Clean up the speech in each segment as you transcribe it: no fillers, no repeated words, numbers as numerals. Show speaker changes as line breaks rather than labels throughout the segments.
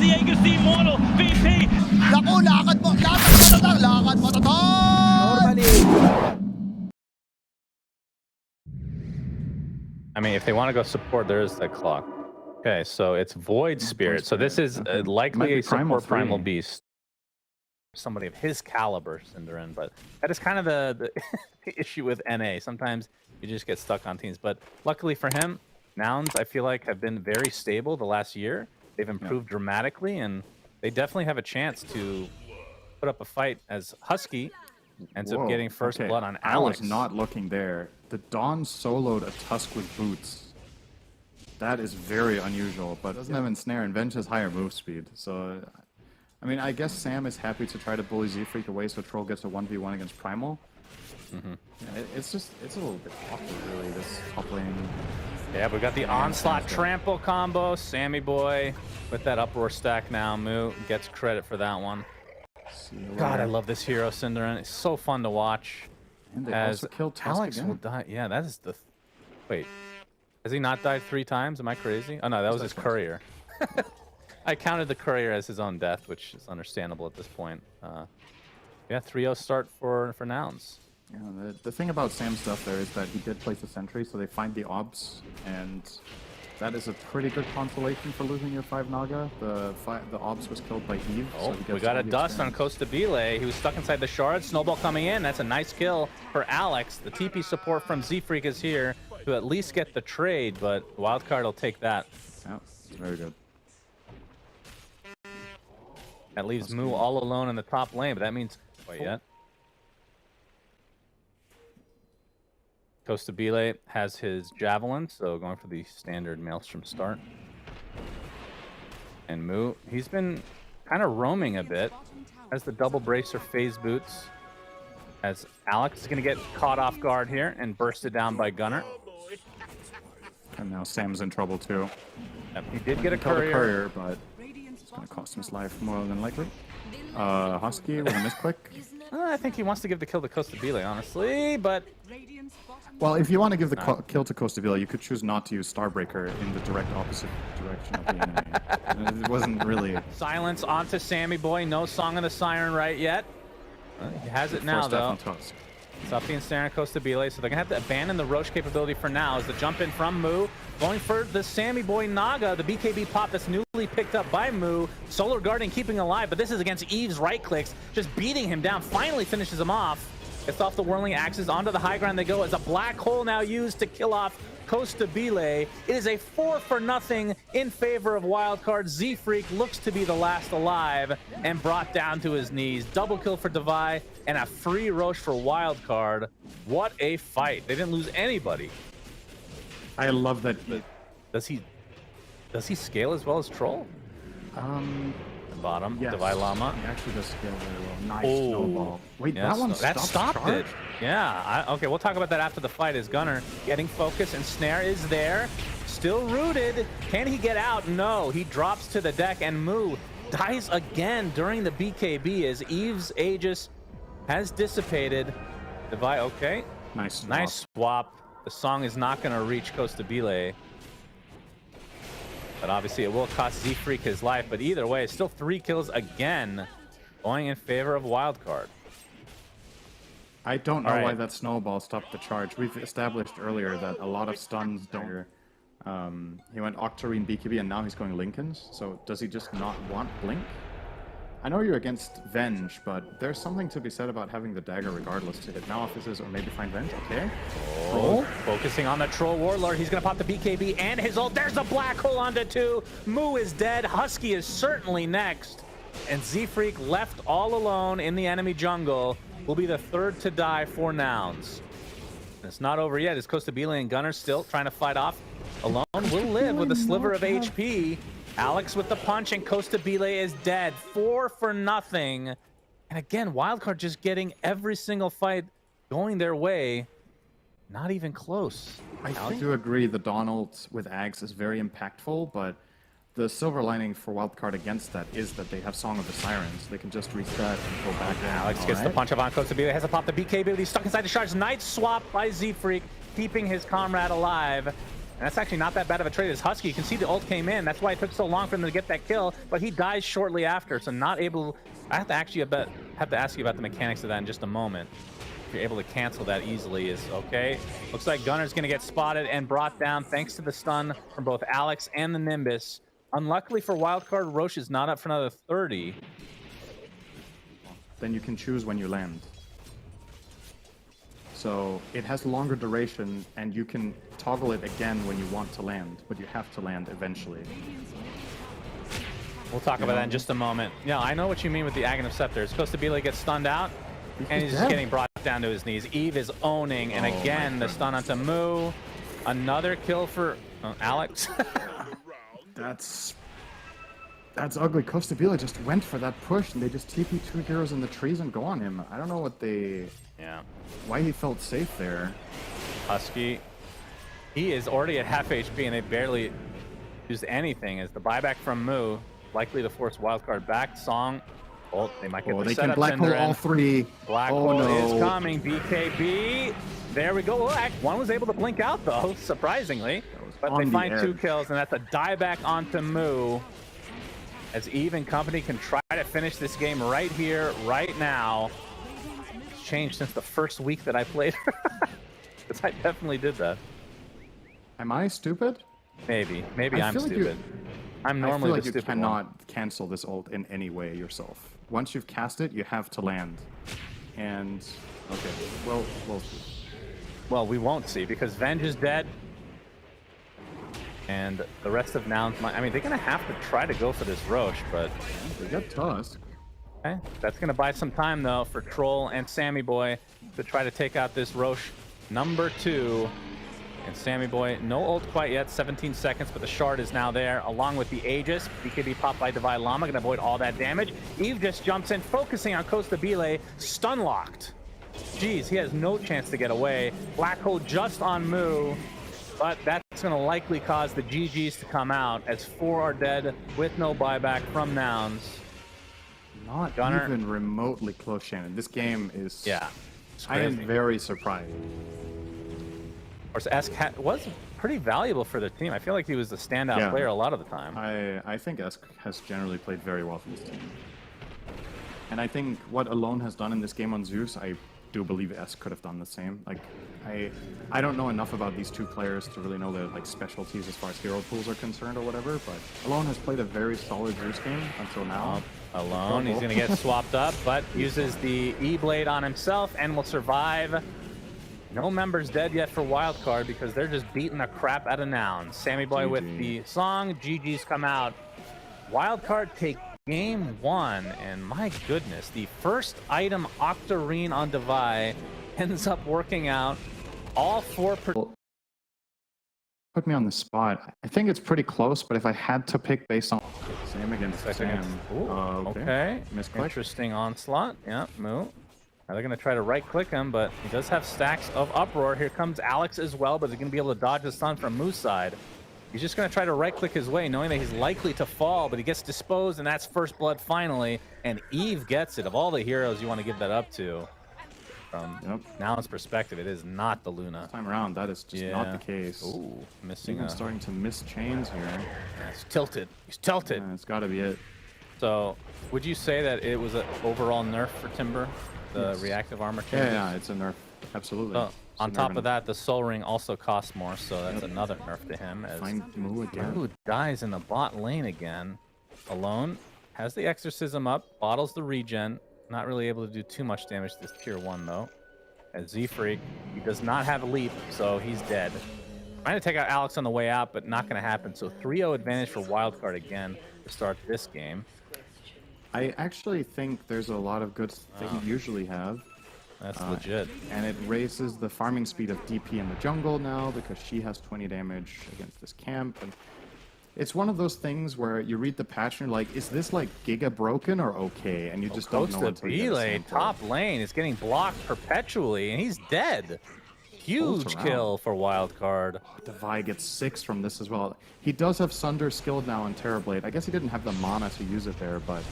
Diego's the immortal VP.
Naku, lakad mo matatag!
Normally.
I mean, if they want to go support, there is that clock. Okay, so it's Void Spirit. So this is likely a support Primal Beast. Somebody of his caliber, Synderen, but that is kind of the issue with NA. Sometimes you just get stuck on teams. But luckily for him, Nouns, I feel like, have been very stable the last year. They've improved dramatically, and they definitely have a chance to put up a fight as Husky ends up getting first blood on Alex.
I was not looking there. The Dawn soloed a Tusk with boots. That is very unusual, but doesn't have Ensnare, and Venge has higher move speed. So, I mean, I guess Sam is happy to try to bully Z-Freak away so Troll gets a 1v1 against Primal. Yeah, it's a little bit awkward, really, this top lane.
Yeah, we got the Onslaught Trample combo. Sammy Boy with that Uproar stack now. Moo gets credit for that one. God, I love this hero, Synderen. It's so fun to watch.
And they
as
also killed Tusk
Alex
again.
will die. Yeah, that is the... Wait. Has he not died 3 times? Am I crazy? Oh, no, that was his courier. I counted the courier as his own death, which is understandable at this point. Yeah, 3-0 start for Nouns.
Yeah, the thing about Sam's stuff there is that he did place a sentry, so they find the obs, and that is a pretty good consolation for losing your 5 Naga. The obs was killed by Eve.
Oh,
so
we got a dust on Costa Bile. He was stuck inside the shard. Snowball coming in. That's a nice kill for Alex. The TP support from Z-Freak is here to at least get the trade, but Wildcard will take that.
Yeah, it's very good.
That leaves Moo all alone in the top lane, but that means... Wait, yet. Costa Bile has his Javelin, so going for the standard Maelstrom start. And Moo, he's been kind of roaming a bit. Has the double bracer phase boots. As Alex is going to get caught off guard here and bursted down by Gunner.
And now Sam's in trouble too.
Yep, he did get a
Killed
courier.
a courier, but it's going to cost him his life more than likely. Husky with a misclick.
I think he wants to give the kill to Costa Bile, honestly, but...
Well, if you want to give the kill to Costa Bile, you could choose not to use Starbreaker in the direct opposite direction of the enemy. It wasn't really...
Silence onto Sammy Boy. No Song of the Siren right yet. He has it now, though. Suffy and Synderen Costa Bile, so they're going to have to abandon the Roche capability for now as the jump in from Moo. Going for the Sammy Boy Naga, the BKB pop that's newly picked up by Moo. Solar Guarding keeping alive, but this is against Eve's right clicks, just beating him down. Finally finishes him off. Gets off the whirling axes, onto the high ground they go as a black hole now used to kill off Costa Bile. It is a 4-0 in favor of Wildcard. Z-Freak looks to be the last alive and brought down to his knees. Double kill for Devi and a free Roche for Wildcard. What a fight. They didn't lose anybody.
I love that.
Does he scale as well as Troll? Bottom,
yes.
Devi Llama.
He actually does scale very well. Nice snowball. Wait,
yeah,
that one
stopped it. Yeah, okay, we'll talk about that after the fight. Is Gunner getting focus, and Snare is there. Still rooted. Can he get out? No, he drops to the deck, and Moo dies again during the BKB as Eve's Aegis has dissipated. Devi, okay.
Nice swap.
Nice swap. The song is not going to reach Costa Bile. But obviously it will cost Z-Freak his life. But either way, it's still 3 kills again, going in favor of Wildcard.
I don't know why that snowball stopped the charge. We've established earlier that a lot of stuns don't. He went Octarine BKB and now he's going Lincolns. So does he just not want Blink? I know you're against Venge, but there's something to be said about having the dagger regardless to hit Malefices or maybe find Venge. Okay.
Oh, focusing on the Troll Warlord. He's going to pop the BKB and his ult. There's a black hole onto 2. Moo is dead. Husky is certainly next. And Z-Freak left all alone in the enemy jungle will be the 3rd to die for Nouns. It's not over yet. It's Costa Bile and Gunner still trying to fight off. Alone will live with a sliver of HP. Alex with the punch, and Costa Bile is dead. 4-0. And again, Wildcard just getting every single fight going their way. Not even close.
I do agree the Dawn ult with Ags is very impactful, but the silver lining for Wildcard against that is that they have Song of the Sirens. They can just reset and go back in.
Alex gets the punch up on Costa Bile. Has to pop the BKB. He's stuck inside the shards. Nice swap by Z-Freak, keeping his comrade alive. And that's actually not that bad of a trade as Husky. You can see the ult came in. That's why it took so long for him to get that kill, but he dies shortly after, so not able... I have to actually have to ask you about the mechanics of that in just a moment. If you're able to cancel that easily is okay. Looks like Gunner's going to get spotted and brought down thanks to the stun from both Alex and the Nimbus. Unluckily for Wildcard, Roche is not up for another 30.
Then you can choose when you land. So it has longer duration, and you can toggle it again when you want to land, but you have to land eventually.
We'll talk about that in just a moment. Yeah, I know what you mean with the Aghanim Scepter. It's supposed to be like get stunned out, and he's just getting brought down to his knees. Eve is owning, and again, the stun onto Moo. Another kill for Alex.
That's ugly. Costa Bila just went for that push, and they just TP 2 heroes in the trees and go on him. I don't know what they...
Yeah.
Why he felt safe there.
Husky, he is already at half HP, and they barely used anything as the buyback from Moo, likely to force Wildcard back. Song, oh, they might get the
they
setup.
can black hole all 3.
Black hole is coming. BKB. There we go. One was able to blink out, though, surprisingly. But they find 2 kills, and that's a dieback onto Moo. As Eve and company can try to finish this game right here, right now. It's changed since the first week that I played. Because I definitely did that.
Am I stupid?
Maybe I'm stupid. I'm normally
I feel like
the
you
stupid
cannot
one.
cancel this ult in any way yourself. Once you've cast it, you have to land. And okay, well, we'll see.
Well, we won't see because Venge is dead. And the rest of Nouns might... I mean, they're going to have to try to go for this Roche, but...
They got Tusk.
Okay, that's going to buy some time, though, for Troll and Sammy Boy to try to take out this Roche number 2. And Sammy Boy, no ult quite yet, 17 seconds, but the shard is now there, along with the Aegis. BKB popped by Divine Llama, going to avoid all that damage. Eve just jumps in, focusing on Costa Bile, stun locked. Jeez, he has no chance to get away. Black hole just on Moo, but that's going to likely cause the GGs to come out as 4 are dead with no buyback from Nouns.
Not
Gunner.
even remotely close, Shannon. This game is...
Yeah.
I am very surprised.
Of course, Esk was pretty valuable for the team. I feel like he was the standout player a lot of the time.
I think Esk has generally played very well for this team. And I think what Alone has done in this game on Zeus, I do believe Esk could have done the same. Like, I don't know enough about these 2 players to really know their like specialties as far as hero pools are concerned or whatever, but Alone has played a very solid Zeus game until now.
Alone, he's going to get swapped up, but uses the E-Blade on himself and will survive. No members dead yet for Wildcard because they're just beating the crap out of Nouns. Sammy Boy
GG.
with the song, GG's come out. Wildcard take game 1, and my goodness, the first item Octarine on Divide ends up working out. All 4
Put me on the spot. I think it's pretty close, but if I had to pick based on Sam against Sam.
Ooh, okay. Interesting onslaught. Yeah, Moo. Now they're going to try to right-click him, but he does have stacks of Uproar. Here comes Alex as well, but he's going to be able to dodge the stun from Moo's side. He's just going to try to right-click his way, knowing that he's likely to fall, but he gets disposed, and that's first blood finally. And Eve gets it. Of all the heroes you want to give that up to, from Nouns' perspective, it is not the Luna.
This time around, that is just not the case.
Ooh, missing
Even starting to miss chains here.
Yeah, he's tilted. He's tilted.
Yeah, it's got to be it.
So, would you say that it was an overall nerf for Timber? The reactive armor changes?
Yeah, it's a nerf. Absolutely.
So, on top of that, the Soul Ring also costs more, so that's another nerf to him. As
Find Moo again.
Moo dies in the bot lane again. Alone, has the Exorcism up, bottles the regen. Not really able to do too much damage to this tier 1, though. As Z-Freak, he does not have a leap, so he's dead. Trying to take out Alex on the way out, but not going to happen. So 3-0 advantage for Wildcard again to start this game.
I actually think there's a lot of good they usually have.
That's legit.
And it raises the farming speed of DP in the jungle now because she has 20 damage against this camp. And it's one of those things where you read the patch and you're like, is this like giga broken or okay? And you just don't know until you get a sample.
Top lane is getting blocked perpetually, and he's dead. Huge kill for Wildcard.
Divide gets 6 from this as well. He does have Sunder skilled now on Terrorblade. I guess he didn't have the mana to use it there, but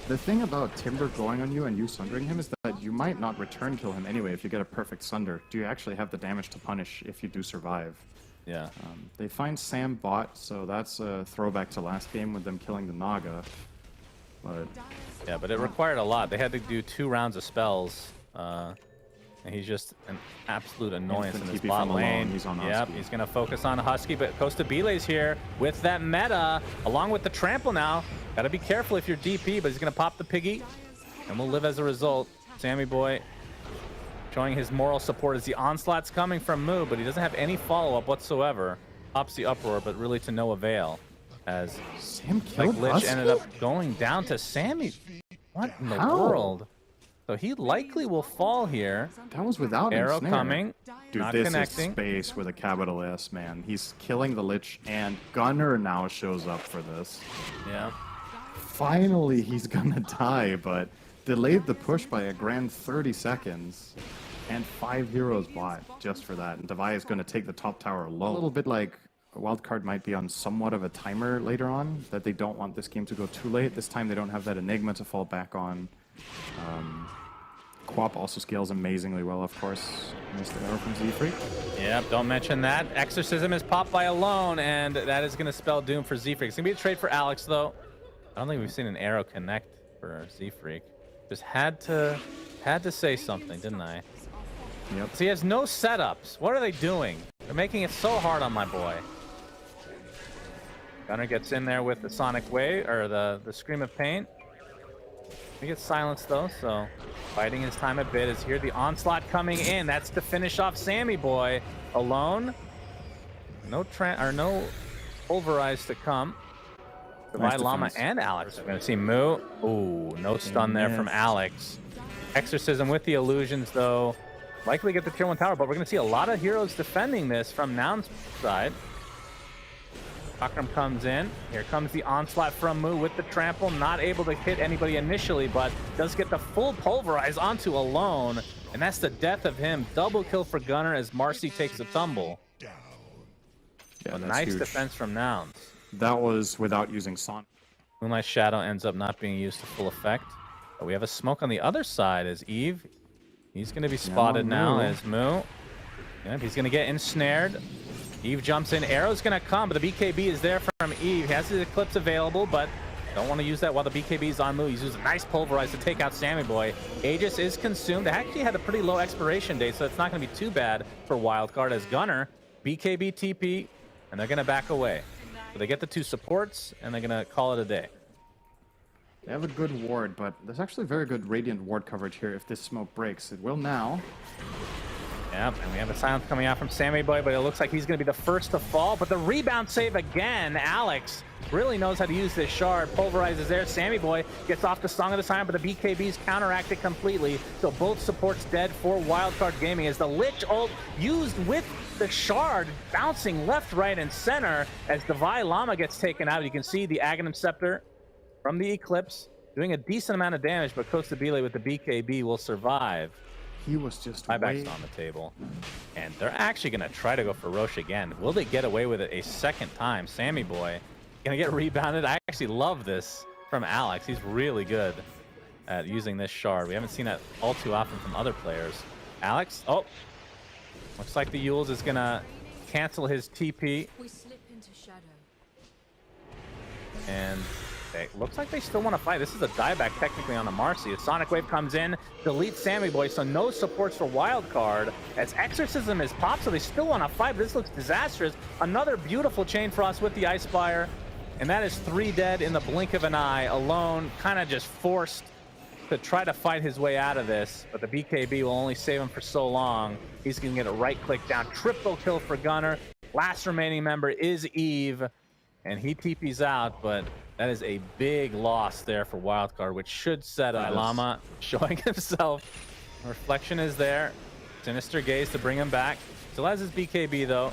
the thing about Timber going on you and you sundering him is that you might not return kill him anyway if you get a perfect Sunder. Do you actually have the damage to punish if you do survive?
Yeah.
They find Sam bot, so that's a throwback to last game with them killing the Naga. But
yeah, but it required a lot. They had to do 2 rounds of spells. And he's just an absolute annoyance in this bot lane.
He's on
yep,
Husky.
he's going to focus on Husky, but Costa Bile's here with that meta, along with the trample now. Got to be careful if you're DP, but he's going to pop the piggy, and we'll live as a result. Sammy Boy showing his moral support as the onslaught's coming from Moo, but he doesn't have any follow-up whatsoever. Pops the uproar, but really to no avail, as
Sam killed
Lich
Husky?
ended up going down to Sammy. What in the world? So he likely will fall here.
That was without
Arrow
ensnare.
coming.
Dude,
not
this
connecting.
is space with a capital S, man. He's killing the Lich, and Gunner now shows up for this.
Yeah.
Finally, he's gonna die, but delayed the push by a grand 30 seconds. And 5 heroes bought just for that. And Devi is gonna take the top tower alone. A little bit like Wildcard might be on somewhat of a timer later on, that they don't want this game to go too late. This time they don't have that Enigma to fall back on. Quap also scales amazingly well, of course. Missed the arrow from Z-Freak.
Yep, don't mention that. Exorcism is popped by Alone, and that is going to spell doom for Z-Freak. It's going to be a trade for Alex, though. I don't think we've seen an arrow connect for Z-Freak. Just had to say something, didn't I?
Yep.
So he has no setups. What are they doing? They're making it so hard on my boy. Gunner gets in there with the Sonic Wave, or the Scream of Pain. He gets silenced though, so biding his time a bit is here. The onslaught coming in. That's to finish off Sammy Boy. Alone. No pulverize to come. Divide
Nice
Llama
defense.
and Alex. We're gonna see Moo. Ooh, no stun there from Alex. Exorcism with the illusions though. Likely get the tier 1 tower, but we're gonna see a lot of heroes defending this from Noun's side. Akram comes in. Here comes the onslaught from Moo with the trample. Not able to hit anybody initially, but does get the full pulverize onto Alone. And that's the death of him. Double kill for Gunner as Marcy takes a tumble.
Yeah,
A
that's
nice
huge.
defense from Nouns.
That was without using Sonic.
Moonlight Shadow ends up not being used to full effect. But we have a smoke on the other side as Eve. He's going to be spotted now
Moo.
as Moo. Yep, he's going to get ensnared. Eve jumps in. Arrow's going to come, but the BKB is there from Eve. He has his Eclipse available, but don't want to use that while the BKB is on Moo. He's using a nice pulverize to take out Sammy Boy. Aegis is consumed. They actually had a pretty low expiration date, so it's not going to be too bad for Wildcard as Gunner. BKB TP, and they're going to back away. So they get the 2 supports, and they're going to call it a day.
They have a good ward, but there's actually very good Radiant ward coverage here if this smoke breaks. It will now.
Yep, and we have a silence coming out from Sammy Boy, but it looks like he's going to be the first to fall. But the rebound save again. Alex really knows how to use this shard. Pulverizes there. Sammy Boy gets off the Song of the Siren, but the BKBs counteracted completely. So both supports dead for Wildcard Gaming as the Lich ult used with the shard bouncing left, right, and center as Divine Llama gets taken out. You can see the Aghanim Scepter from the Eclipse doing a decent amount of damage, but Costa Bile with the BKB will survive.
He was just
Buyback's on the table. And they're actually going to try to go for Roche again. Will they get away with it a second time? Sammy Boy going to get rebounded. I actually love this from Alex. He's really good at using this shard. We haven't seen that all too often from other players. Alex, oh, looks like the Yules is going to cancel his TP.
We slip into shadow.
And it looks like they still want to fight. This is a dieback technically on the Marcy. A Sonic Wave comes in, deletes Sammy Boy, so no supports for Wildcard. As Exorcism is popped, so they still want to fight, but this looks disastrous. Another beautiful Chain Frost with the Ice Fire. And that is 3 dead in the blink of an eye. Alone, kind of just forced to try to fight his way out of this. But the BKB will only save him for so long. He's going to get a right click down. Triple kill for Gunner. Last remaining member is Eve. And he TP's out, but that is a big loss there for Wildcard, which should set up Llama showing himself. Reflection is there. Sinister Gaze to bring him back. Still has his BKB though.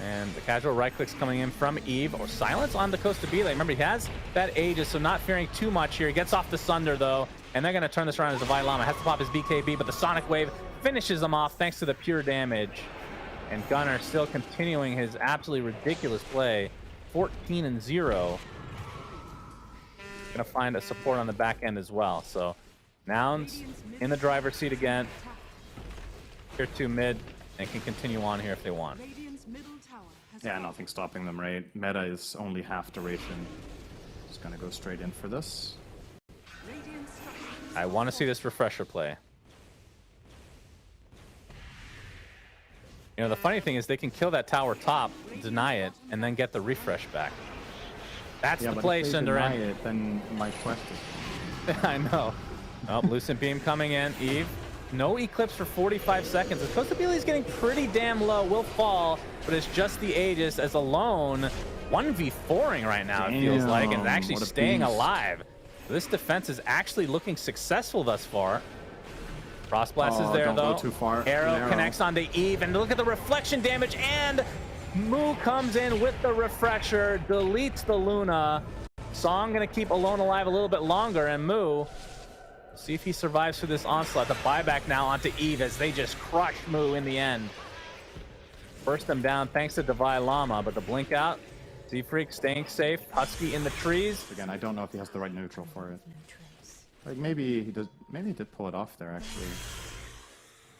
And the casual right clicks coming in from Eve. Or silence on the Costa Bile. Remember, he has that Aegis, so not fearing too much here. He gets off the Sunder though. And they're going to turn this around as Divine Llama. Has to pop his BKB, but the Sonic Wave finishes him off thanks to the pure damage. And Gunner still continuing his absolutely ridiculous play. 14-0. Gonna find a support on the back end as well. So Nouns in the driver's seat again. Tier 2 mid and can continue on here if they want.
Radiant's middle
Yeah, nothing stopping them, right? Meta is only half duration. Just gonna go straight in for this.
I want to see this refresher play. You know, the funny thing is they can kill that tower top, deny it, and then get the refresh back. That's the play, Synderen.
It, then my quest is...
I know. Oh, Lucent Beam coming in. Eve. No Eclipse for 45 seconds. Costabile's getting pretty damn low. Will fall, but it's just the Aegis as Alone 1v4ing right now, it feels like, and actually staying alive. This defense is actually looking successful thus far. Frost Blast is there,
don't
though.
Go too far.
Arrow connects onto Eve, and look at the reflection damage, and Moo comes in with the refresher, deletes the Luna. Song gonna keep Alone alive a little bit longer, and Moo, see if he survives through this onslaught. The buyback now onto Eve as they just crush Moo in the end. Burst them down thanks to Divine Llama, but the blink out. Z-Freak staying safe. Husky in the trees.
Again, I don't know if he has the right neutral for it. Like maybe he does. Maybe he did pull it off there actually.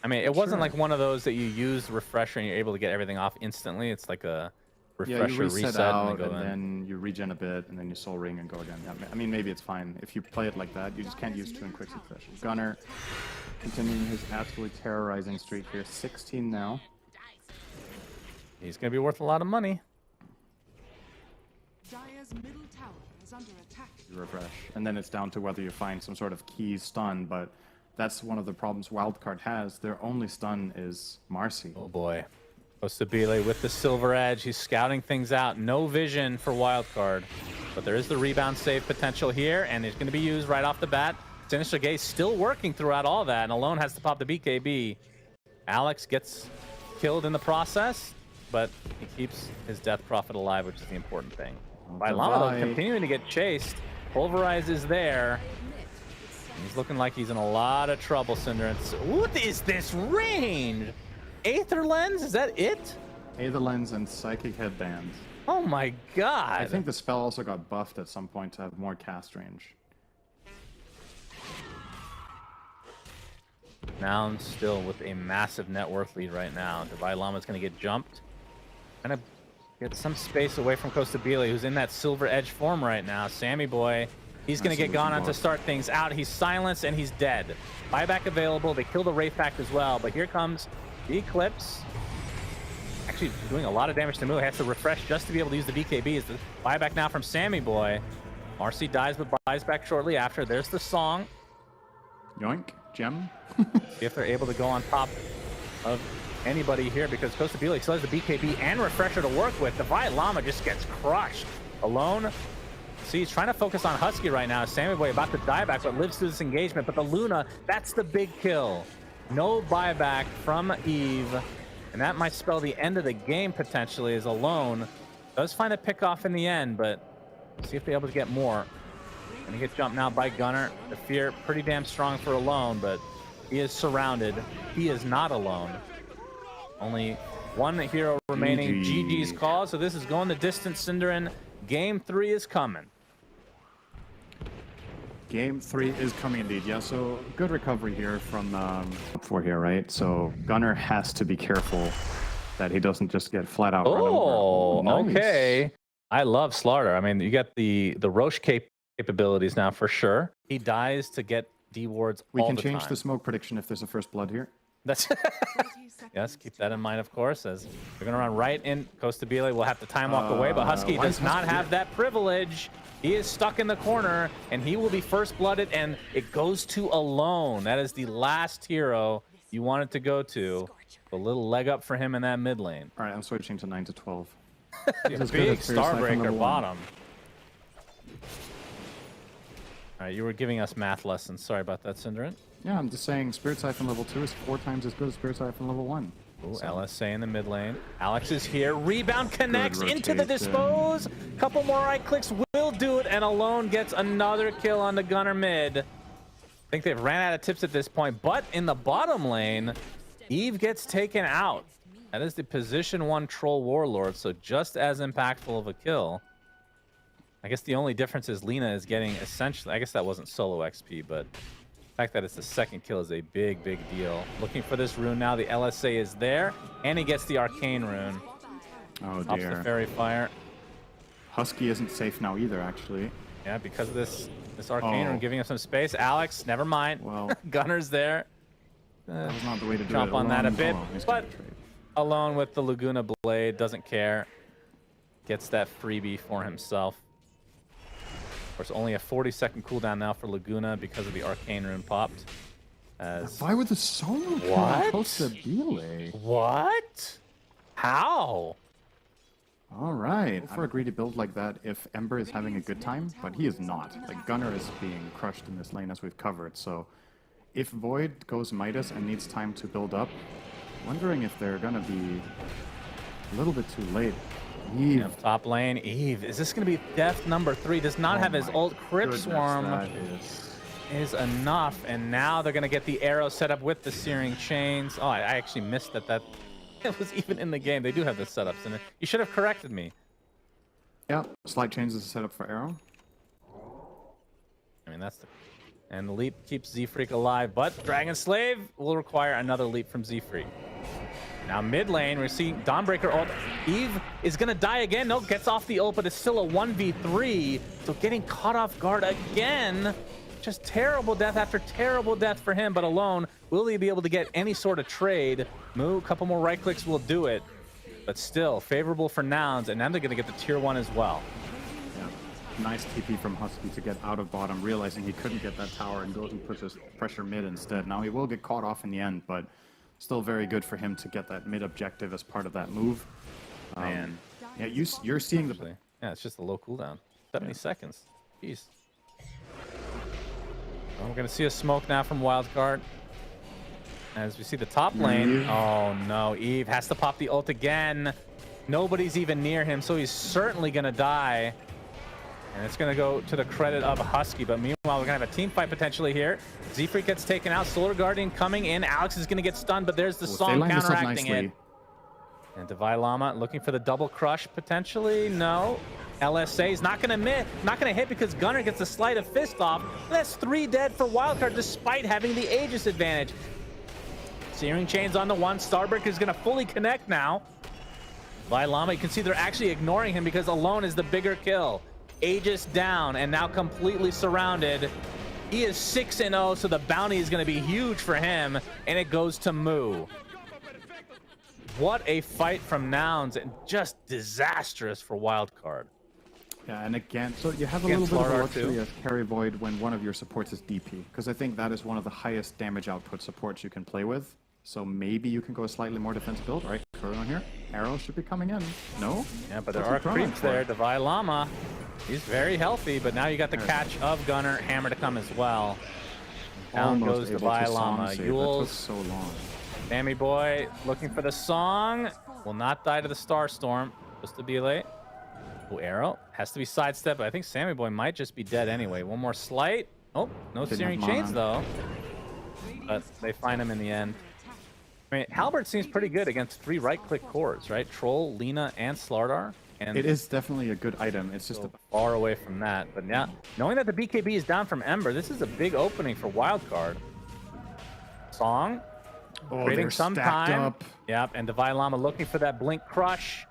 I mean, it wasn't like one of those that you use refresher and you're able to get everything off instantly. It's like a refresher,
you reset
reset,
out,
and
then you regen a bit, and then you soul ring and go again. Yeah, I mean, maybe it's fine if you play it like that. You just can't use two in quick succession. Gunner continuing his absolutely terrorizing streak here. 16 now.
He's gonna be worth a lot of money.
Dire's middle tower is under attack.
Refresh, and then it's down to whether you find some sort of key stun, but that's one of the problems Wildcard has. Their only stun is Marcy.
Oh boy. Ostabile with the silver edge. He's scouting things out. No vision for Wildcard, but there is the rebound save potential here, and it's going to be used right off the bat. Sinister Gaze still working throughout all that, and Alone has to pop the BKB. Alex gets killed in the process, but he keeps his Death Prophet alive, which is the important thing. By Llama, though, continuing to get chased. Pulverize is there. He's looking like he's in a lot of trouble, Synderen. What is this range? Aether Lens? Is that it?
Aether Lens and Psychic Headband.
Oh my god.
I think the spell also got buffed at some point to have more cast range.
Nouns still with a massive net worth lead right now. Divine Llama's going to get jumped. Kind of get some space away from Costabile, who's in that silver edge form right now. Sammy Boy, he's going to get gone on to start things out. He's silenced and he's dead. Buyback available. They kill the Wraith Pact as well, but here comes the Eclipse. Actually doing a lot of damage to Moo. He has to refresh just to be able to use the BKB. Is the buyback now from Sammy Boy. Marcy dies but buys back shortly after. There's the song.
Yoink, gem.
See if they're able to go on top of anybody here, because Costabile still has the BKB and refresher to work with. Divine Llama just gets crushed. Alone. See, he's trying to focus on Husky right now. Sammy Boy about to die back, but lives through this engagement. But the Luna, that's the big kill. No buyback from Eve. And that might spell the end of the game potentially, as Alone does find a pick off in the end, but see if they're able to get more. And he gets jumped now by Gunner. The fear pretty damn strong for Alone, but he is surrounded. He is not alone. Only one hero remaining. GG's call. So this is going the distance, Synderen. Game 3 is coming.
Game 3 is coming indeed. Yeah, so good recovery here from 4 here, right? So Gunner has to be careful that he doesn't just get flat out run over. Nice.
Okay. I love Slaughter. I mean, you got the Roche capabilities now for sure. He dies to get D wards
We
all
can
the
change
time.
the smoke prediction if there's a first blood here.
That's yes, keep that in mind, of course, as they're going to run right in. Costabile will have to time walk away, but Husky does not have that privilege. He is stuck in the corner, and he will be first blooded, and it goes to Alone. That is the last hero you wanted to go to. A little leg up for him in that mid lane.
All right, I'm switching to 9 to 12.
Big Starbreaker bottom. All right, you were giving us math lessons. Sorry about that, Synderen.
Yeah, I'm just saying Spirit Siphon level 2 is 4 times as good as Spirit Siphon level 1.
Ooh,
So-
LSA in the mid lane. Alex is here. Rebound connects into the dispose. Couple more right clicks will do it, and Alone gets another kill on the Gunner mid. I think they've ran out of tips at this point, but in the bottom lane, Eve gets taken out. That is the position 1 Troll Warlord, so just as impactful of a kill. I guess the only difference is Lena is getting essentially, I guess that wasn't solo XP, but the fact that it's the second kill is a big, big deal. Looking for this rune now. The LSA is there, and he gets the Arcane rune.
Oh
Stops
dear.
the fairy fire.
Husky isn't safe now either, actually.
Yeah, because of this arcane rune giving us some space. Alex, never mind.
Well,
Gunner's there.
that was not the way to do
Jump
it.
on that a bit,
He's
but
gonna trade.
alone with the Laguna Blade, doesn't care. Gets that freebie for himself. Of course, only a 40-second cooldown now for Laguna because of the arcane rune popped. As
Why would the solo
What?
supposed to delay?
what? How?
All right. For a greedy build like that, if Ember is having a good time, but he is not. Like, Gunner is being crushed in this lane as we've covered, so if Void goes Midas and needs time to build up, wondering if they're gonna be a little bit too late. Eve.
Yeah, top lane, Eve. Is this going to be death number 3? Does not have his
my
ult. Crypt
goodness,
Swarm
that
is enough, and now they're going to get the arrow set up with the Searing Chains. Oh, I actually missed that it was even in the game. They do have the setups in it. You should have corrected me.
Yeah, slight changes to set up for Arrow.
I mean, and the leap keeps Z-Freak alive, but Dragon Slave will require another leap from Z-Freak. Now mid lane, we're seeing Dawnbreaker ult. Eve is gonna die again. No, gets off the ult, but it's still a 1v3. So getting caught off guard again. Just terrible death after terrible death for him, but alone, will he be able to get any sort of trade? Move, a couple more right clicks will do it. But still, favorable for Nouns, and now they're gonna get the tier 1 as well.
Yeah. Nice TP from Husky to get out of bottom, realizing he couldn't get that tower and goes and pushes pressure mid instead. Now he will get caught off in the end, but still very good for him to get that mid objective as part of that move.
Man.
Yeah, you're seeing the...
Yeah, it's just a low cooldown. 70 seconds. Jeez. Well, we're going to see a smoke now from Wildcard. As we see the top lane. Oh, no. Eve has to pop the ult again. Nobody's even near him, so he's certainly going to die. And it's going to go to the credit of Husky. But meanwhile, we're going to have a team fight potentially here. Z-Freak gets taken out. Solar Guardian coming in. Alex is going to get stunned, but there's the song counteracting it. And Divine Llama looking for the double crush potentially. No. LSA is not going to miss, not going to hit because Gunner gets a sleight of fist off. That's 3 dead for Wildcard despite having the Aegis advantage. Searing Chains on the one. Starbreaker is going to fully connect now. Divine Llama, you can see they're actually ignoring him because alone is the bigger kill. Aegis down and now completely surrounded. He is 6-0, so the bounty is going to be huge for him, and it goes to Moo. What a fight from Nouns, and just disastrous for Wildcard.
Yeah, and again, so you have a little bit of a luxury as carry Void when one of your supports is DP, because I think that is one of the highest damage output supports you can play with. So maybe you can go a slightly more defensive build, right? Chrono here. Arrow should be coming in. No?
Yeah, but there are creeps there. Divine Llama, he's very healthy, but now you got the catch of Gunner. Hammer to come as well. Down goes Divine Llama. Yules.
So long.
Sammy Boy looking for the song. Will not die to the Star Storm. Supposed to be late. Oh, Arrow. Has to be sidestep, but I think Sammy Boy might just be dead anyway. One more slight. Oh, no Searing Chains though. But they find him in the end. I mean, Halberd seems pretty good against 3 right-click cores, right? Troll, Lina, and Slardar. And
it is definitely a good item. It's just
far away from that. But yeah, knowing that the BKB is down from Ember, this is a big opening for Wildcard. Song. Creating some time. Up. Yep, and Divine Llama looking for that Blink Crush.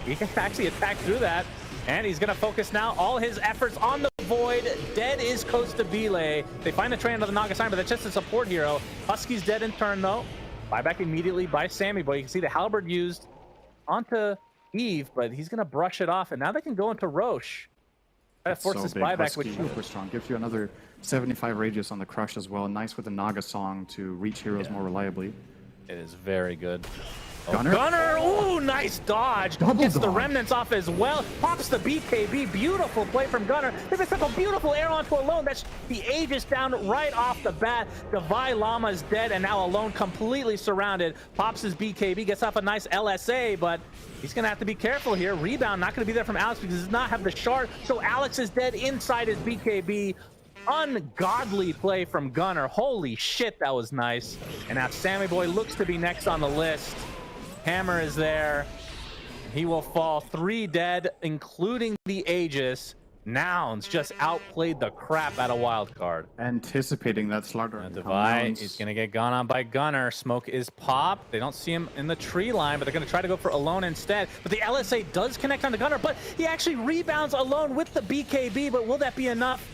He can actually attack through that. And he's going to focus now all his efforts on the Void. Dead is Costabile. They find the train of the Naga sign, but that's just a support hero. Husky's dead in turn, though. Buyback immediately by Sammy Boy. You can see the Halberd used onto Eve, but he's going to brush it off, and now they can go into Roche. That forces buyback, which
super strong. Gives you another 75 radius on the crush as well. Nice with the Naga song to reach heroes more reliably.
It is very good.
Gunner?
Gunner! Ooh, nice dodge.
Double
Gets
dodge.
the remnants off as well. Pops the BKB. Beautiful play from Gunner. They picked up a beautiful arrow onto Alone. That's the Aegis down right off the bat. Divine Llama's dead, and now Alone completely surrounded. Pops his BKB. Gets off a nice LSA, but he's going to have to be careful here. Rebound not going to be there from Alex because he does not have the shard. So Alex is dead inside his BKB. Ungodly play from Gunner. Holy shit, that was nice. And now Sammy Boy looks to be next on the list. Hammer is there. He will fall 3 dead, including the Aegis. Nouns just outplayed the crap out of Wildcard.
Anticipating that slaughter.
Divide is going to get gone on by Gunner. Smoke is popped. They don't see him in the tree line, but they're going to try to go for Alone instead. But the LSA does connect on the Gunner, but he actually rebounds Alone with the BKB, but will that be enough?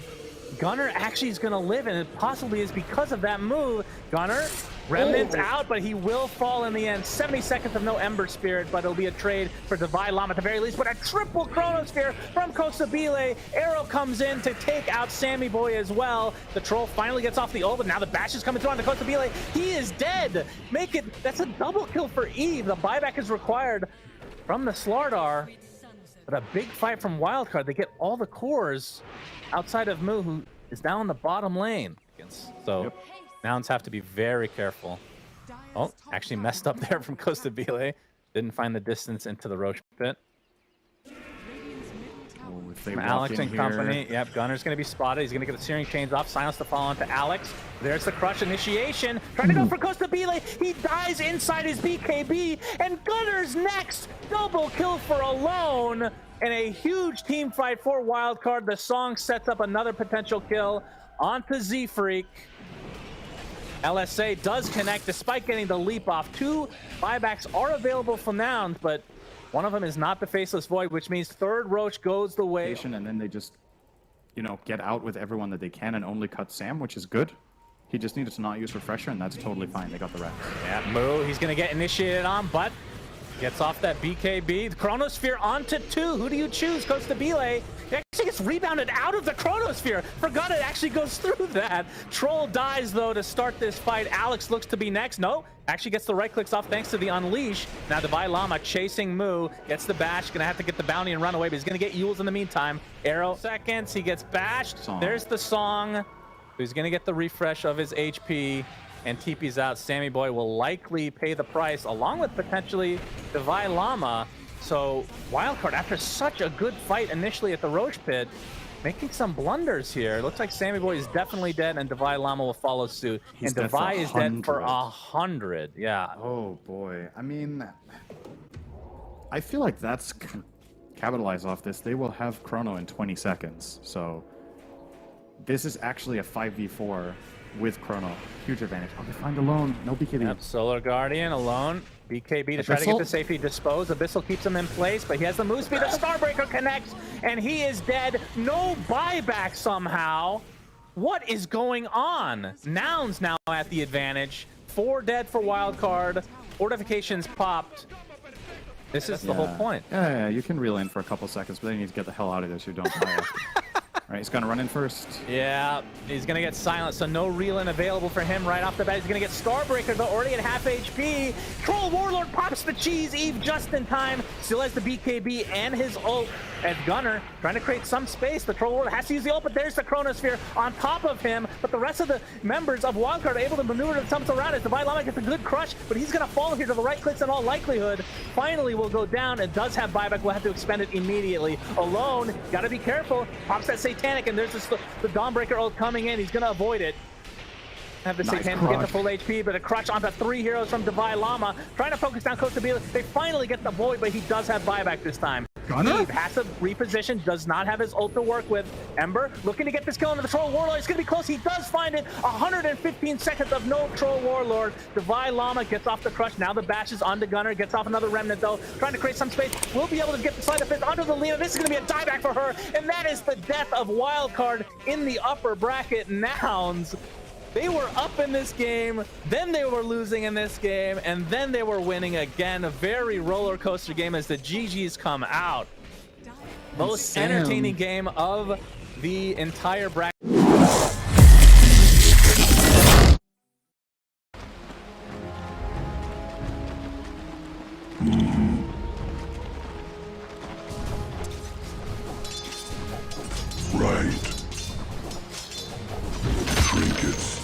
Gunner actually is going to live, and it possibly is because of that move. Gunner, Remnant's out, but he will fall in the end. 70 seconds of no Ember Spirit, but it'll be a trade for Divide Llama at the very least. But a triple Chronosphere from Kostabile. Arrow comes in to take out Sammy Boy as well. The Troll finally gets off the ult, but now the bash is coming through on the Kostabile. He is dead. Make it, that's a double kill for Eve. The buyback is required from the Slardar. But a big fight from Wildcard. They get all the cores outside of Mu, who is down in the bottom lane. So Nouns have to be very careful. Oh, actually messed up there from Kostabile. Didn't find the distance into the Roche pit. From Alex and company. Yep, Gunner's going to be spotted. He's going to get the Searing Chains off. Silence to fall onto Alex. There's the Crush initiation. Trying to go for Kostabile. He dies inside his BKB. And Gunner's next. Double kill for Alone. And a huge team fight for Wildcard. The song sets up another potential kill onto Z-Freak. LSA does connect despite getting the leap off. 2 buybacks are available from Nouns, but one of them is not the Faceless Void, which means third Roach goes the way.
And then they just, you know, get out with everyone that they can and only cut Sam, which is good. He just needed to not use Refresher, and that's totally fine. They got the rest.
Yeah, Moo, he's going to get initiated on, but gets off that BKB. The Chronosphere onto 2. Who do you choose? Kostabile. He actually gets rebounded out of the Chronosphere. Forgot it actually goes through that. Troll dies, though, to start this fight. Alex looks to be next. No, actually gets the right clicks off thanks to the Unleash. Now Divide Llama chasing Moo. Gets the bash. Gonna have to get the bounty and run away, but he's gonna get Yules in the meantime. Arrow seconds. He gets bashed. There's the song. He's gonna get the refresh of his HP. And TP's out. Sammy Boy will likely pay the price, along with potentially Divide Llama. So Wildcard, after such a good fight initially at the Roche pit, making some blunders here. Looks like Sammy Boy is definitely dead, and Divide Llama will follow suit. And Divide is dead for 100. Yeah.
Oh boy. I mean, I feel like that's capitalize off this. They will have Chrono in 20 seconds. So this is actually a 5v4 with Chrono. Huge advantage. Oh, they find Alone. No BKB.
Yep, Solar Guardian, Alone. BKB to try to get the safety disposed. Abyssal keeps him in place, but he has the move speed. The Starbreaker connects, and he is dead. No buyback somehow. What is going on? Nouns now at the advantage. 4 dead for Wildcard. Fortifications popped. This is the whole point.
Yeah, you can reel in for a couple seconds, but then you need to get the hell out of there so you don't die. All right, he's gonna run in first.
Yeah, he's gonna get silenced, so no reel-in available for him right off the bat. He's gonna get Starbreaker, though, already at half HP. Troll Warlord pops the cheese. Eve just in time. Still has the BKB and his ult. As Gunner trying to create some space. The Troll Warlord has to use the ult, but there's the Chronosphere on top of him. But the rest of the members of Wildcard are able to maneuver themselves around it. Divide Llama gets a good crush, but he's gonna fall here to the right clicks in all likelihood. Finally will go down and does have buyback. We'll have to expend it immediately. Alone, gotta be careful. Pops that Satanic, and there's the Dawnbreaker ult coming in. He's gonna avoid it. Have the Satanic get the full HP, but a crush onto 3 heroes from Divide Llama. Trying to focus down Kostabile. They finally get the Void, but he does have buyback this time. Eve has to reposition, does not have his ult to work with. Ember looking to get this kill into the Troll Warlord. It's going to be close. He does find it. 115 seconds of no Troll Warlord. Divide Llama gets off the crush. Now the bash is onto Gunner. Gets off another Remnant, though. Trying to create some space. Will be able to get the side of fist onto the Lena. This is going to be a dieback for her. And that is the death of Wildcard in the upper bracket. Nouns. They were up in this game, then they were losing in this game, and then they were winning again. A very roller coaster game as the GGs come out. Most entertaining game of the entire bracket.
Right. Trinkets.